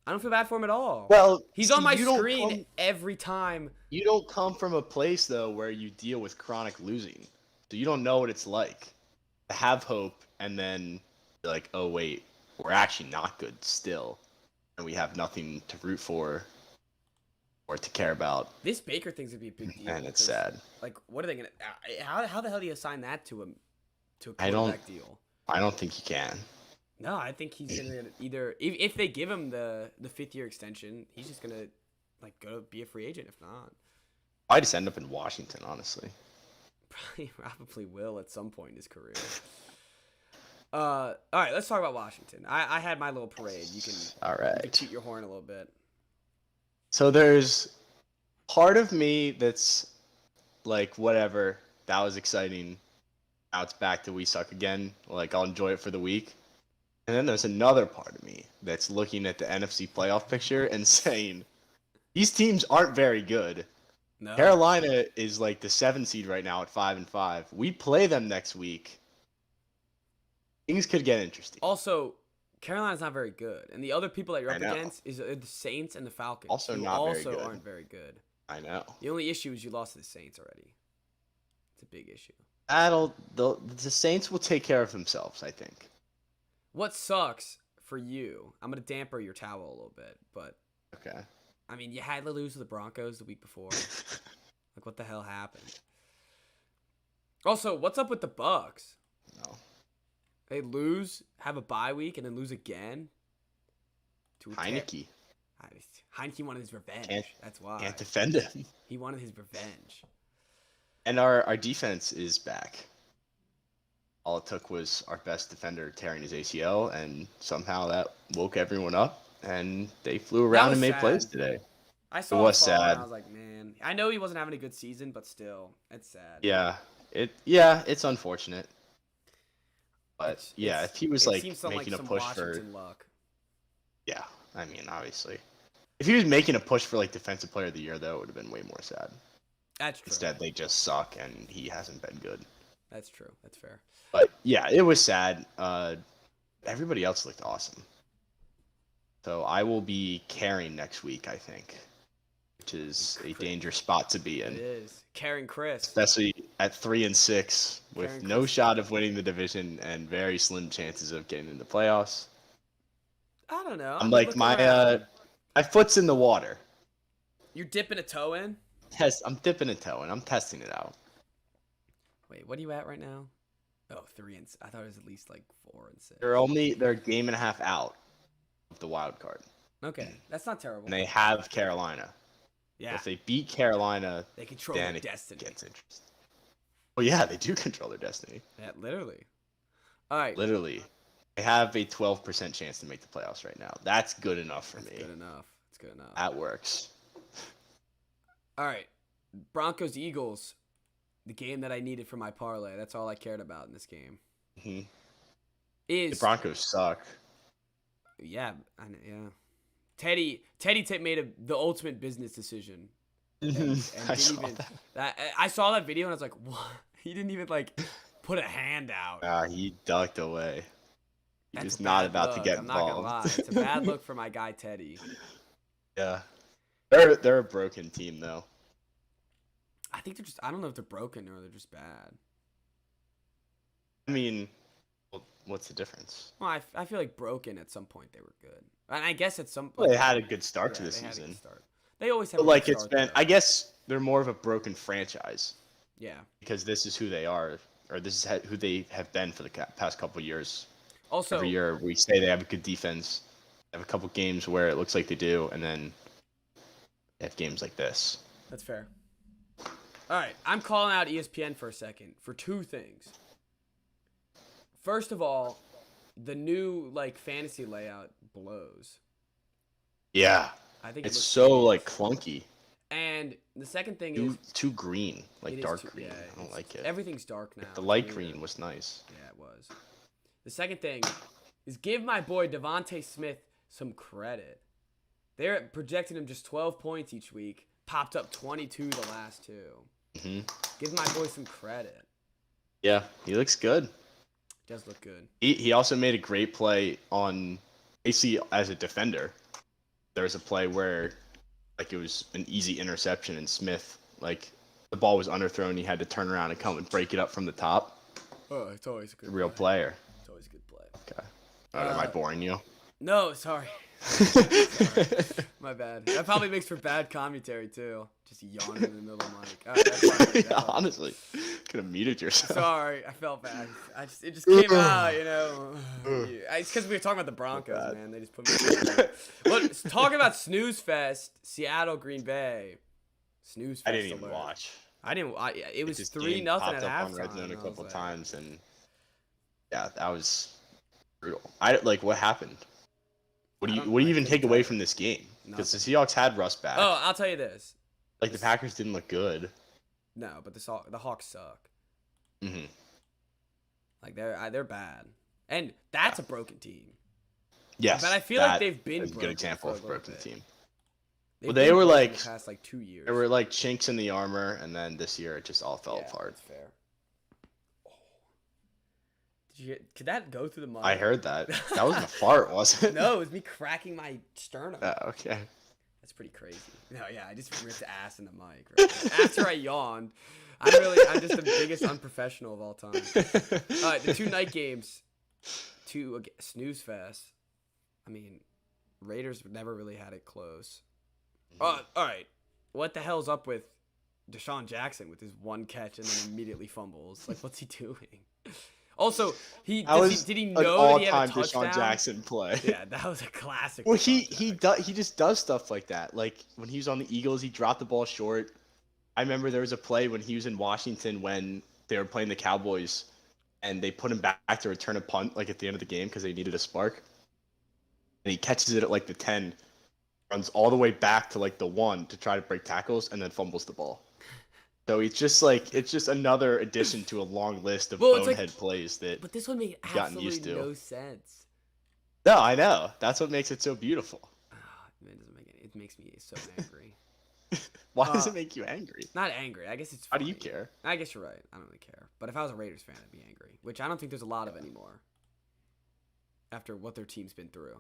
I don't feel bad for him at all.
Well,
He's
see,
on my
you don't
screen
come-
every time.
You don't come from a place though where you deal with chronic losing, so you don't know what it's like to have hope and then be like, oh wait, we're actually not good still, and we have nothing to root for or to care about,
This Baker thing's gonna be a big deal.
and it's
because,
sad.
Like, what are they gonna? How the hell do you assign that to a
I don't-
quarterback deal?
I don't think you can.
No, I think he's gonna either if they give him the 5th-year extension, he's just gonna like go be a free agent. If not,
I just end up in Washington, honestly.
probably will at some point in his career. All right, let's talk about Washington. I had my little parade. You can
All right.
toot your horn a little bit.
So there's part of me that's like, whatever, that was exciting. Now it's back to we suck again. Like, I'll enjoy it for the week. And then there's another part of me that's looking at the NFC playoff picture and saying, these teams aren't very good.
No,
Carolina is like the 7 seed right now at 5-5. We play them next week. Things could get interesting.
Also, Carolina's not very good, and the other people that you're
I
up
know.
against is the Saints and the Falcons.
Also
who
not very
also
good.
aren't very good.
I know.
The only issue is you lost to the Saints already. It's a big issue.
The Saints will take care of themselves, I think.
What sucks for you? I'm gonna damper your towel a little bit, but
Okay.
I mean, you had to lose to the Broncos the week before. Like, what the hell happened? Also, what's up with the Bucks?
No.
They lose, have a bye week, and then lose again. To a
Heineke
Heineke wanted his revenge.
Can't-
That's why
can't defend him.
he wanted his revenge.
And our defense is back. All it took was our best defender tearing his ACL, and somehow that woke everyone up, and they flew around
was
and made
sad.
plays today.
I saw
was
it fall, and
sad.
I was like, man, I know he wasn't having a good season, but still, it's sad.
Yeah, it's unfortunate. But if he was
it
like
seems some,
making
some
a push
Washington
for,
luck.
yeah, I mean obviously, if he was making a push for like defensive player of the year, though, it would have been way more sad.
That's true.
Instead, they just suck, and he hasn't been good.
That's true. That's fair.
But yeah, it was sad. Everybody else looked awesome. So I will be carrying next week, I think. which is a dangerous spot to be
It
in,
is. Karen Chris.
especially at 3-6 with
Karen
no
Chris.
shot of winning the division and very slim chances of getting in the playoffs.
I don't know.
I'm
I mean,
like
look
my
around.
my foot's in the water.
You're dipping a toe in?
I'm dipping a toe and I'm testing it out.
Wait, what are you at right now? Oh, 3-6. I thought it was at least like 4-6.
They're a game and a half out of the wild card.
Okay, that's not terrible.
And they have Carolina.
Yeah,
If they beat Carolina,
they control
then
their
it
destiny.
gets interesting. Well, yeah, they do control their destiny.
Yeah, literally. All right,
Literally. They have a 12% chance to make the playoffs right now. That's good enough for
that's
me.
good enough. That's good enough.
That works.
All right, Broncos Eagles, the game that I needed for my parlay. That's all I cared about in this game.
hmm The
Is
Broncos suck.
yeah, yeah. Teddy made the ultimate business decision. And
I
didn't
saw
even,
that.
I saw that video and I was like, what? He didn't even like put a hand out.
He ducked away. He
That's
was
a
not
bad
about to
look,
get
I'm not gonna
involved.
lie. It's a bad look for my guy Teddy.
Yeah. They're a broken team though.
I think they're just. I don't know if they're broken or they're just bad.
I mean, what's the difference?
Well, I feel like broken at some point they were good, and I guess at some
Well,
point
they had a good start
yeah,
to the
they had a
season.
good start. They always have.
But
a
like
good
it's
start,
been,
though.
I guess they're more of a broken franchise
Yeah.
because this is who they are, or this is who they have been for the past couple of years.
Also,
Every year we say they have a good defense, they have a couple games where it looks like they do, and then they have games like this.
that's fair. All right, I'm calling out ESPN for a second for two things. First of all, the new like fantasy layout blows.
Yeah,
I think
it's
it looks
so
hideous.
like clunky,
And the second thing is
too green,
it
like
is
dark
too-
green.
yeah,
I don't
it's-
like it.
Everything's dark now.
The light
Yeah.
green was nice.
Yeah, it was. The second thing is give my boy Devontae Smith some credit. They're projecting him just 12 points each week. Popped up 22 the last two.
hmm
Give my boy some credit.
Yeah, he looks good.
Does look good.
He also made a great play on AC as a defender. There was a play where like it was an easy interception and Smith like the ball was underthrown. He had to turn around and come and break it up from the top.
Oh, it's always a good
Real player.
It's always a good play.
Okay. Am I boring you?
No, sorry. My bad. That probably makes for bad commentary too. Just yawning in the middle of the mic. All right, that's fine. That's
Yeah,
fine.
honestly, could have muted yourself.
Sorry, I felt bad. It just came out, you know. It's because we were talking about the Broncos,
bad.
man. They just put me. Well, talking about Snooze Fest, Seattle, Green Bay. Snooze Fest.
I didn't even
alert.
watch.
I didn't. It was
This
3-0
game
at
popped up
halftime.
on Red Zone a
I was
couple
like,
times, and yeah, that was brutal. I like what happened. What do
I
you
don't-
what do you
I
even
couldn't
take away
tell
from this game? Because the
Nothing.
Seahawks had Russ back.
Oh, I'll tell you this.
Like the Packers didn't look good.
No, but the Hawks suck.
hmm
Like they're bad, and that's a broken team.
Yes,
But I feel like
that
they've been
is a good
broken
example
for a
of
little
broken
bit.
team.
They've
Well, they
been
were
broken
like-
the past like 2 years.
There were like chinks in the armor, and then this year it just all fell
Yeah,
apart.
That's fair. Oh. Could that go through the mic?
I heard that. That wasn't a fart, was it?
No, it was me cracking my sternum.
Okay.
That's pretty crazy. No, yeah, I just ripped ass in the mic. Right? After I yawned, I'm just the biggest unprofessional of all time. All right, the two night games, snooze fest. I mean, Raiders never really had it close. All right, what the hell's up with Deshaun Jackson with his one catch and then immediately fumbles? Like, what's he doing? Also, did he
an
know that he had a
all-time
touchdown?
Deshaun Jackson play.
Yeah, that was a classic.
Well,
Deshaun
he just does stuff like that. Like when he was on the Eagles, he dropped the ball short. I remember there was a play when he was in Washington when they were playing the Cowboys, and they put him back to return a punt like at the end of the game because they needed a spark. And he catches it at like the 10, runs all the way back to like the 1 to try to break tackles, and then fumbles the ball. So it's just another addition to a long list of
Well, it's like-
bonehead plays that.
But this one made
gotten used
absolutely
to.
no sense.
No, I know. That's what makes it so beautiful.
Man, it doesn't make it makes me so angry.
Why does
Uh,
it make you angry?
Not angry. I guess it's.
How do you
funny.
care?
I guess you're right. I don't really care. But if I was a Raiders fan, I'd be angry, which I don't think there's a lot of anymore. After what their team's been through.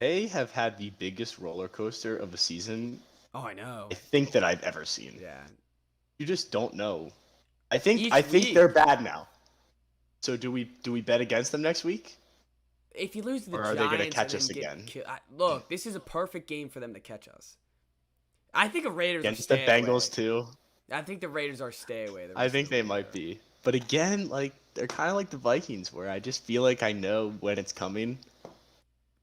They have had the biggest roller coaster of a season
Oh, I know.
I think that I've ever seen.
Yeah.
You just don't know. I
Each
think they're
week,
bad now. So do we bet against them next week?
if you lose to the
Or are they gonna
Giants and
catch us
then get
again?
look, this is a perfect game for them to catch us. I think the Raiders are
Against the
stay
Bengals
away.
too?
I think the Raiders are stay away. The
I
rest
think
of the
they
way
might
there.
be. But again, like they're kind of like the Vikings, where I just feel like I know when it's coming,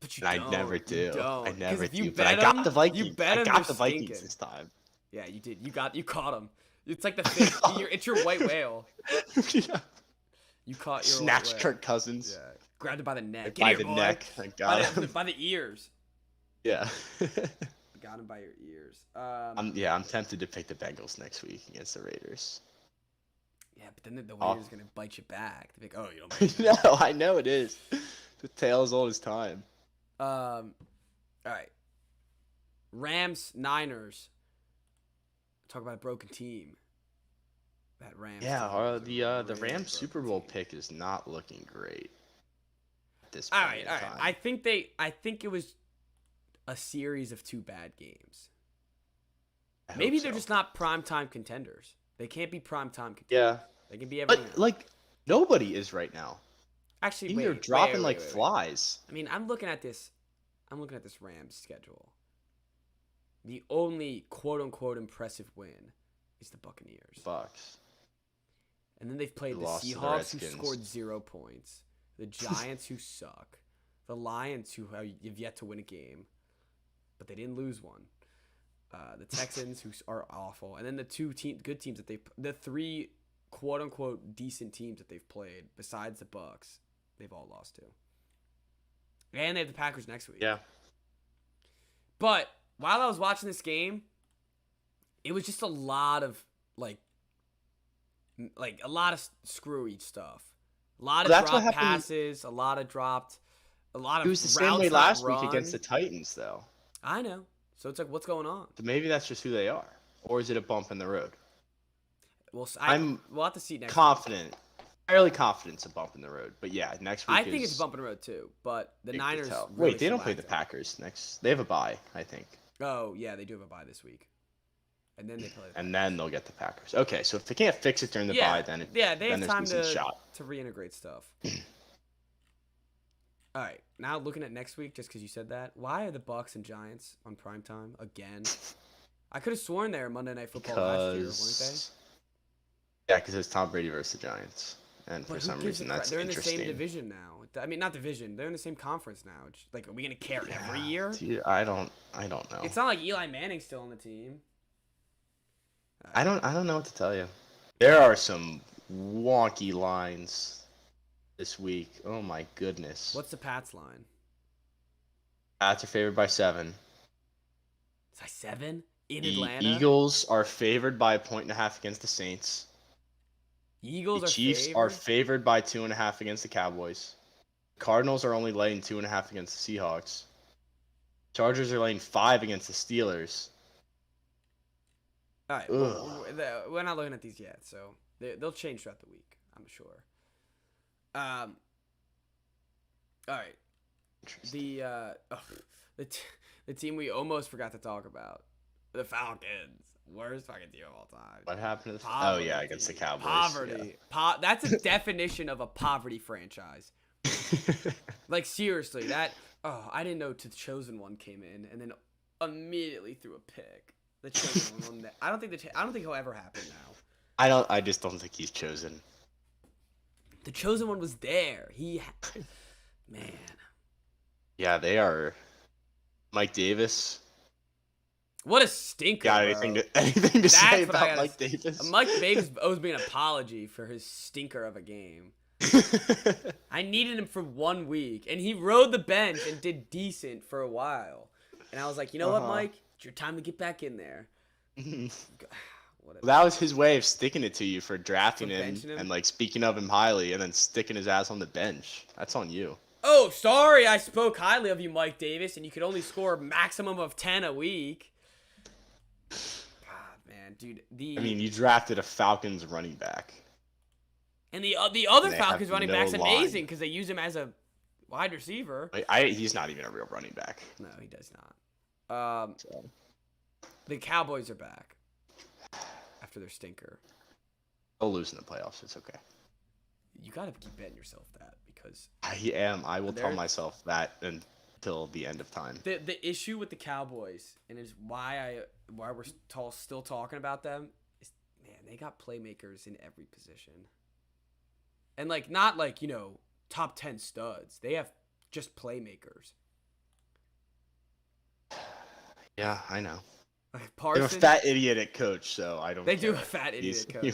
But you
and I
don't.
never
You
do.
don't.
I
'Cause
never
if you
do. But I
bet
got
them,
the
you
Vikings.
bet
I
them,
got
they're
the Vikings
stinking.
this time.
Yeah, you did. You caught them. It's like the fish. It's your white whale.
Yeah.
You caught your
Snatched
white whale.
Kirk Cousins
Yeah. Grabbed it by the neck. Get
by
here,
the
boy.
neck. I got him.
By the ears.
Yeah.
Got him by your ears.
I'm tempted to pick the Bengals next week against the Raiders.
Yeah, but then the
Oh.
Raiders gonna bite you back. They're like, oh, you don't. Bite me
No, I know it is. The tale as old as time.
All right. Rams, Niners. Talk about a broken team. That Rams.
Yeah,
team is a
the
really
Rams Super
broken
Bowl
team.
pick is not looking great at this
All
point
right,
in
all right.
time.
I think it was a series of two bad games.
I hope
Maybe they're
so.
just not primetime contenders. They can't be primetime contenders.
Yeah,
They can be everything.
but like nobody is right now.
Actually,
They're
wait,
dropping
wait,
like
wait, wait.
flies.
I mean, I'm looking at this Rams schedule. The only quote unquote impressive win is the Buccaneers.
Bucks.
And then they've played
They
the
lost to the
Seahawks, who
Redskins.
scored 0 points, the Giants, who suck, the Lions, who have yet to win a game, but they didn't lose one, the Texans, who are awful, and then the good teams that the three quote unquote decent teams that they've played besides the Bucks, they've all lost to. And they have the Packers next week.
Yeah.
But while I was watching this game, it was just a lot of like a lot of screwy stuff. A lot of
Well, that's what
dropped
happened-
passes, a lot of
It was the same way
routes not
last week
run.
against the Titans, though.
I know. So it's like, what's going on?
So maybe that's just who they are, or is it a bump in the road?
We'll
I'm
we'll have to see next.
Confident, fairly confident it's a bump in the road. But yeah, next week.
I think it's a bump in the road too, but the
big to
Niners.
tell.
Really
Wait, they don't play the
shellacked them.
Packers next. They have a bye, I think,
Oh yeah, they do have a bye this week, and then they play. The
and then they'll get the Packers. Okay, so if they can't fix it during the
yeah,
bye, then
they
then
have
there's
time
decent shot.
to reintegrate stuff. All right, now looking at next week, just because you said that, why are the Bucks and Giants on primetime again? I could have sworn they were Monday Night Football last year, weren't
Because yeah, because it's Tom Brady versus the Giants, and
they?
for
But
some
who gives
reason
a crap?
that's
They're in the
interesting.
same division now. I mean, not division. They're in the same conference now. It's like, are we gonna care every year?
Dude, I don't know.
It's not like Eli Manning's still on the team.
I don't know what to tell you. There are some wonky lines this week. Oh my goodness.
What's the Pats line?
Pats are favored by 7.
Is that 7 in
The
Atlanta?
Eagles are favored by 1.5 against the Saints.
Eagles
The
are
Chiefs
favored?
are favored by 2.5 against the Cowboys. Cardinals are only laying 2.5 against the Seahawks. Chargers are laying 5 against the Steelers.
All right, well, we're not looking at these yet, so they'll change throughout the week, I'm sure. All right, the the team we almost forgot to talk about, the Falcons, worst fucking team of all time.
What happened to the
Poverty
Oh yeah, against the
team.
Cowboys.
Poverty. That's a definition of a poverty franchise.
Yeah.
Like seriously, I didn't know the Chosen One came in and then immediately threw a pick. The Chosen One. I don't think he'll ever happen now.
I just don't think he's chosen.
The Chosen One was there. Man.
Yeah, they are. Mike Davis.
What a stinker,
Got
bro.
anything to say
That's what I
about
gotta
Mike Davis?
Mike Davis owes me an apology for his stinker of a game. I needed him for 1 week, and he rode the bench and did decent for a while. And I was like, you know what, Mike? It's your time to get back in there.
That was his way of sticking it to you for drafting
For
him
benching him?
and like speaking of him highly and then sticking his ass on the bench. That's on you.
Oh, sorry, I spoke highly of you, Mike Davis, and you could only score a maximum of 10 a week. God, man, dude.
I mean, you drafted a Falcons running back.
And the other
They
Falcons
have
running
no
back's
line.
amazing because they use him as a wide receiver.
He's not even a real running back.
No, he does not.
So.
The Cowboys are back after their stinker.
They'll lose in the playoffs. It's okay.
You gotta keep betting yourself that because
I am. I will tell myself that until the end of time.
the issue with the Cowboys, and is why we're still talking about them, is man, they got playmakers in every position, and like not like top 10 studs. They have just playmakers.
Yeah, I know.
Like Parsons,
They're a fat idiot at coach, so I don't.
They
care.
do a fat idiot coach.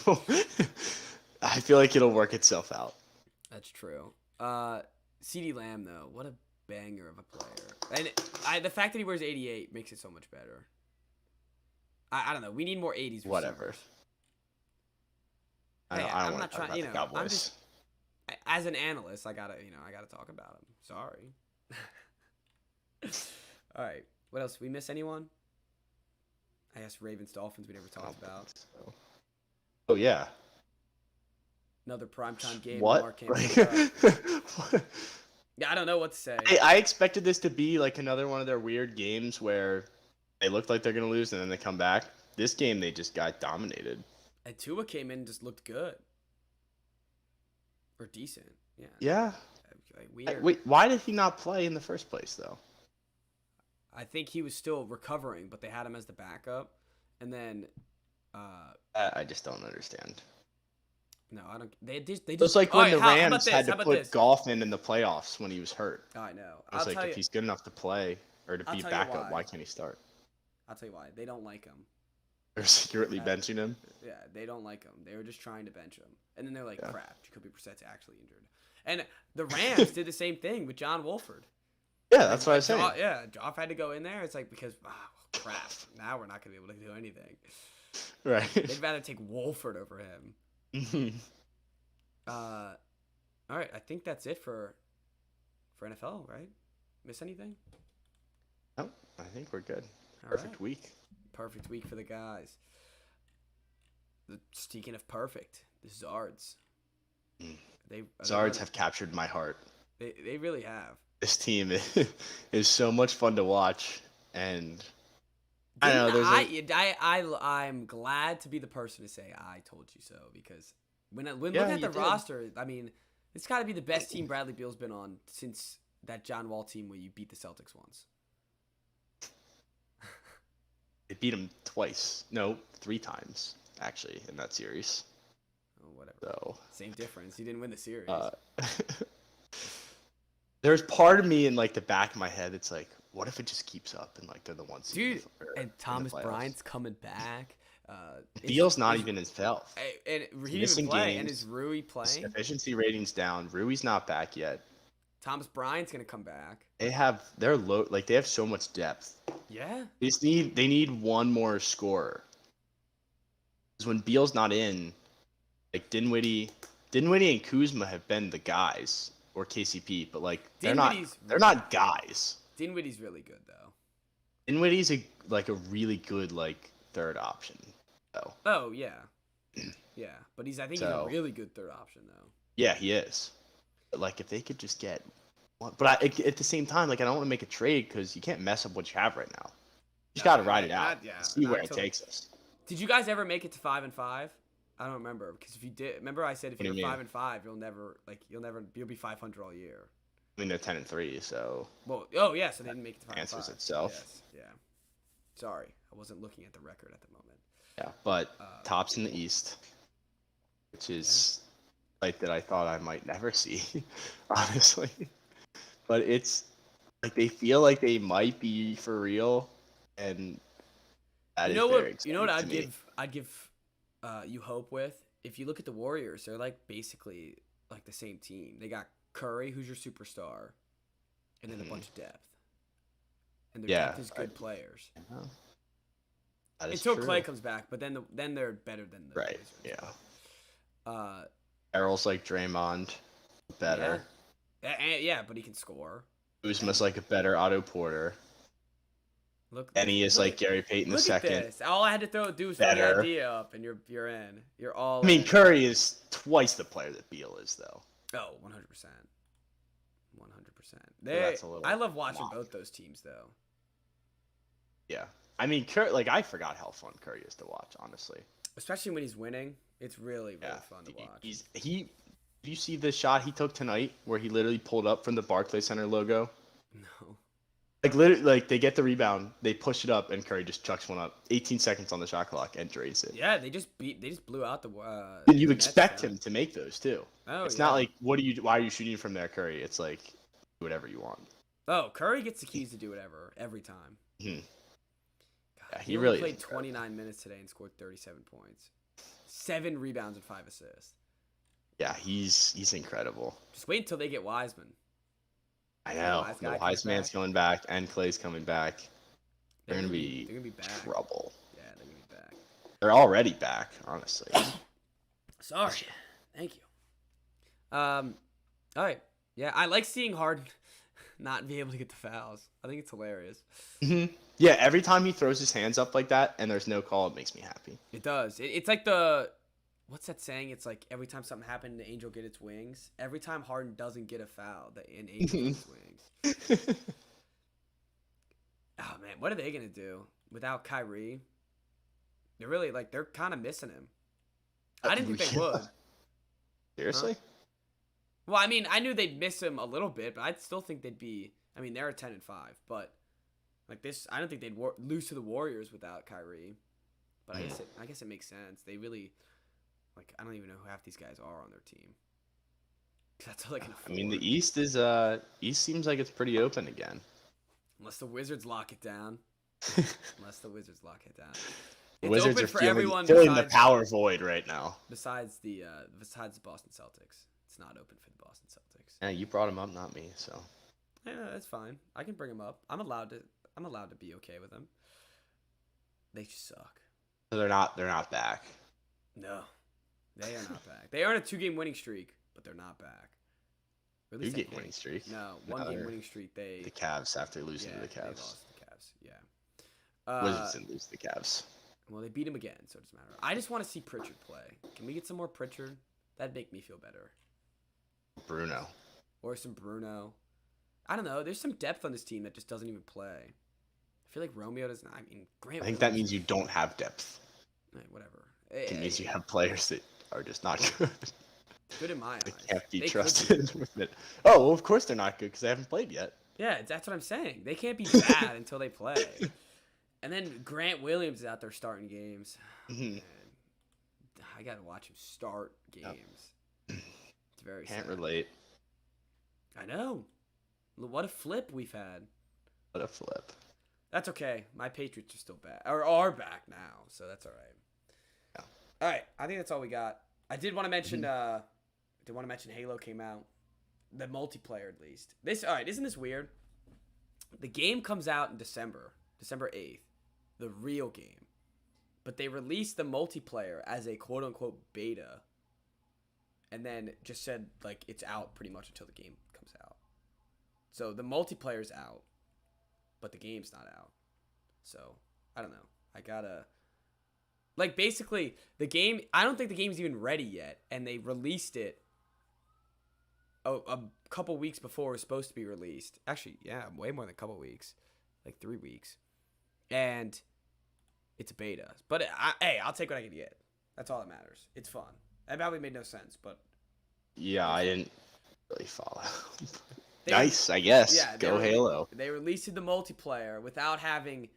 I feel like it'll work itself out.
That's true. CeeDee Lamb though, what a banger of a player, and the fact that he wears 88 makes it so much better. I don't know. We need more 80s.
Whatever.
Hey,
I don't
I'm
want
not
to talk
trying.
about the Cowboys.
I'm just, as an analyst, I gotta talk about him. Sorry. All right. What else? We miss anyone? I guess Ravens Dolphins we never talked about.
So. Oh yeah.
Another primetime game.
What?
Yeah, I don't know what to say.
I expected this to be like another one of their weird games where they look like they're gonna lose and then they come back. This game they just got dominated.
And Tua came in and just looked good. Or decent. Yeah.
Yeah.
Like, weird.
Wait, why did he not play in the first place though?
I think he was still recovering, but they had him as the backup. And then
I just don't understand.
No, I don't. They just.
It's like when the Rams had to put Goff in the playoffs when he was hurt.
Oh, I know.
It's like if he's good enough to play or to be backup, why can't he start?
I'll tell you why. They don't like him.
They're secretly benching him.
Yeah, they don't like him. They were just trying to bench him, and then they're like, "Crap, Jacoby Brissett's actually injured." And the Rams did the same thing with John Wolford.
Yeah, that's what I was saying.
Goff had to go in there. It's like because crap, now we're not gonna be able to do anything.
Right.
They'd rather take Wolford over him. All right, I think that's it for NFL, right? Miss anything?
No, I think we're good.
All
Perfect
right.
week.
Perfect week for the guys. Speaking of perfect, the Zards.
Zards have captured my heart.
They really have.
This team is so much fun to watch, and I don't know.
I'm glad to be the person to say I told you so because when looking at the roster, I mean, it's got to be the best team Bradley Beal's been on since that John Wall team where you beat the Celtics once.
They beat him twice. No, 3 times actually in that series.
Oh, whatever.
So
same difference. You didn't win the series.
There's part of me in like the back of my head. It's like, what if it just keeps up and like they're the ones?
Dude, and Thomas Bryant's coming back.
Beal's not even himself.
And he didn't even play. And is Rui playing?
Efficiency rating's down. Rui's not back yet.
Thomas Bryant's gonna come back.
They're low. Like they have so much depth.
Yeah.
They need one more scorer. Because when Beal's not in, like Dinwiddie and Kuzma have been the guys, or KCP, but like they're not guys.
Dinwiddie's really good though.
Dinwiddie's a really good like third option. though.
Oh yeah, yeah. But I think he's a really good third option though.
Yeah, he is. But like if they could just get one, but at the same time, like I don't want to make a trade because you can't mess up what you have right now. You just gotta ride it out. See where it takes us.
Did you guys ever make it to 5-5? I don't remember because if you did, remember I said if you're 5-5, you'll be 500 all year.
I mean they're 10-3, so.
Well, oh yeah, so they didn't make it to 5-5.
Answers itself.
Yes, yeah. Sorry, I wasn't looking at the record at the moment.
Yeah, but tops in the East, which is like that I thought I might never see, honestly. But it's like they feel like they might be for real, and that is very exciting.
You know what I'd give you hope with? If you look at the Warriors, they're like basically like the same team. They got Curry, who's your superstar, and then a bunch of depth. And their depth is good players. Until Clay comes back, but then they're better than the
right.
Blazers.
Yeah. Errol's like Draymond, better.
Yeah, but he can score.
Kuzma's like a better Otto Porter. Kenny is like Gary Payton the second.
At this. All I had to do was throw the idea up, and you're in. You're all.
I mean, Curry is twice the player that Beal is, though.
Oh, 100%. 100%.
that's a little
I love watching
much.
both those teams though.
Yeah. I mean, Curry, like I forgot how fun Curry is to watch, honestly.
Especially when he's winning. It's really
Yeah.
fun to watch.
He. Do you see the shot he took tonight where he literally pulled up from the Barclays Center logo?
No.
Like literally, like they get the rebound, they push it up, and Curry just chucks one up. 18 seconds on the shot clock and drains it.
Yeah, they just blew out the
And you
the Nets
expect
tonight.
him to make those too.
Oh,
It's
yeah.
not like why are you shooting from there, Curry? It's like do whatever you want.
Oh, Curry gets the keys to do whatever every time.
Mhm.
God,
Yeah,
he
he
only
really
played
is
29 minutes today and scored 37 points. 7 rebounds and 5 assists.
Yeah, he's incredible.
Just wait until they get Wiseman.
I know.
Wise
The
guy
wise
comes
man's
back.
coming back, and Clay's coming back. They're gonna
They're
be
gonna be back.
trouble.
Yeah, they're gonna be back.
They're already back, honestly.
Sorry. Thank you. All right. Yeah, I like seeing Harden not be able to get the fouls. I think it's hilarious.
Yeah, every time he throws his hands up like that and there's no call, it makes me happy.
It does. It's like the what's that saying? It's like every time something happened, the angel get its wings. Every time Harden doesn't get a foul, an angel gets its wings. Oh man, what are they gonna do without Kyrie? They're really they're kind of missing him. I didn't think they would.
Seriously?
Huh? Well, I mean, I knew they'd miss him a little bit, but I still think they'd be. I mean, they're at 10-5, but like this, I don't think they'd lose to the Warriors without Kyrie. But I guess it makes sense. They really I don't even know who half these guys are on their team. That's all they can afford.
I mean, the East seems like it's pretty open again.
Unless the Wizards lock it down. Unless the Wizards lock it down. It's
Wizards
open
are
for
feeling,
everyone
feeling the
besides,
power void right now.
besides the Boston Celtics. It's not open for the Boston Celtics.
Yeah, you brought him up, not me. So
Yeah, that's fine. I can bring them up. I'm allowed to be okay with them. They just suck.
they're not back.
No, they are not back. They are on a 2-game winning streak, but they're not back. Or at least I
2-game
think.
winning streak.
No, 1-game winning streak.
The
They
Cavs after losing to the
They
Cavs.
lost to the Cavs. Yeah.
Wizards didn't lose to the Cavs.
Well, they beat him again, so it doesn't matter. I just want to see Pritchard play. Can we get some more Pritchard? That'd make me feel better.
Bruno.
Or some Bruno. I don't know. There's some depth on this team that just doesn't even play. I feel like Romeo does not. I mean, Grant.
I think that means you don't have depth.
Whatever.
It means you have players that are just not good.
Good in my eyes.
They can't be
They could
trusted with it. Oh, well, of course they're not good because they haven't played yet.
Yeah, that's what I'm saying. They can't be bad until they play. And then Grant Williams is out there starting games.
Mhm.
I gotta watch him start games. It's very
Can't
sad.
relate.
I know. What a flip we've had.
What a flip.
That's okay. My Patriots are still back, or are back now, so that's all right.
Yeah.
All right, I think that's all we got. I did want to mention. Halo came out, the multiplayer at least. All right. Isn't this weird? The game comes out in December 8th, the real game, but they released the multiplayer as a quote unquote beta, and then just said it's out pretty much until the game comes out. So the multiplayer's out, but the game's not out. So I don't know. I gotta basically the game. I don't think the game's even ready yet, and they released it a couple weeks before it was supposed to be released. Actually, yeah, way more than a couple weeks, 3 weeks, and it's a beta. But hey, I'll take what I can get. That's all that matters. It's fun. That probably made no sense, but
Yeah, I didn't really follow.
They-
Nice, I guess.
yeah,
Go Halo.
They released the multiplayer without having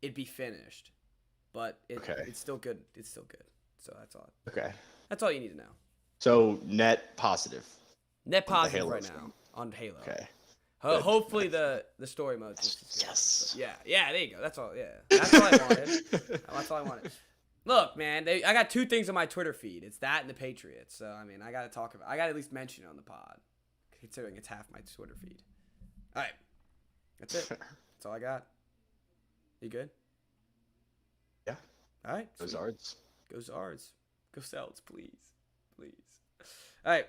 it be finished, but
Okay.
it's still good. It's still good. So that's all.
Okay.
That's all you need to know.
So net positive.
Net
On the
positive
Halo
right
thing.
now on Halo.
Okay. Good.
Hopefully the story mode's just as good.
Yes.
Yeah. There you go. That's all. Yeah. That's all I wanted. That's all I wanted. Look, man. I got 2 things on my Twitter feed. It's that and the Patriots. So I mean, I got to at least mention it on the pod, considering it's half my Twitter feed. All right. That's it. That's all I got. You good?
Yeah.
All right.
Those
sweet.
Ards.
Go Zards. Go Celts, please. Please. All right.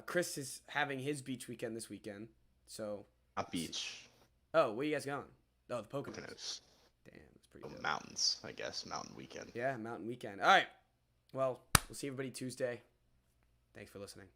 Chris is having his beach weekend this weekend. So.
Not beach.
Oh, where you guys going? Oh, the Poconos.
Poconos.
Damn, that's pretty
Oh,
dope.
mountains, I guess. Mountain weekend.
Yeah, mountain weekend. All right. Well, we'll see everybody Tuesday. Thanks for listening.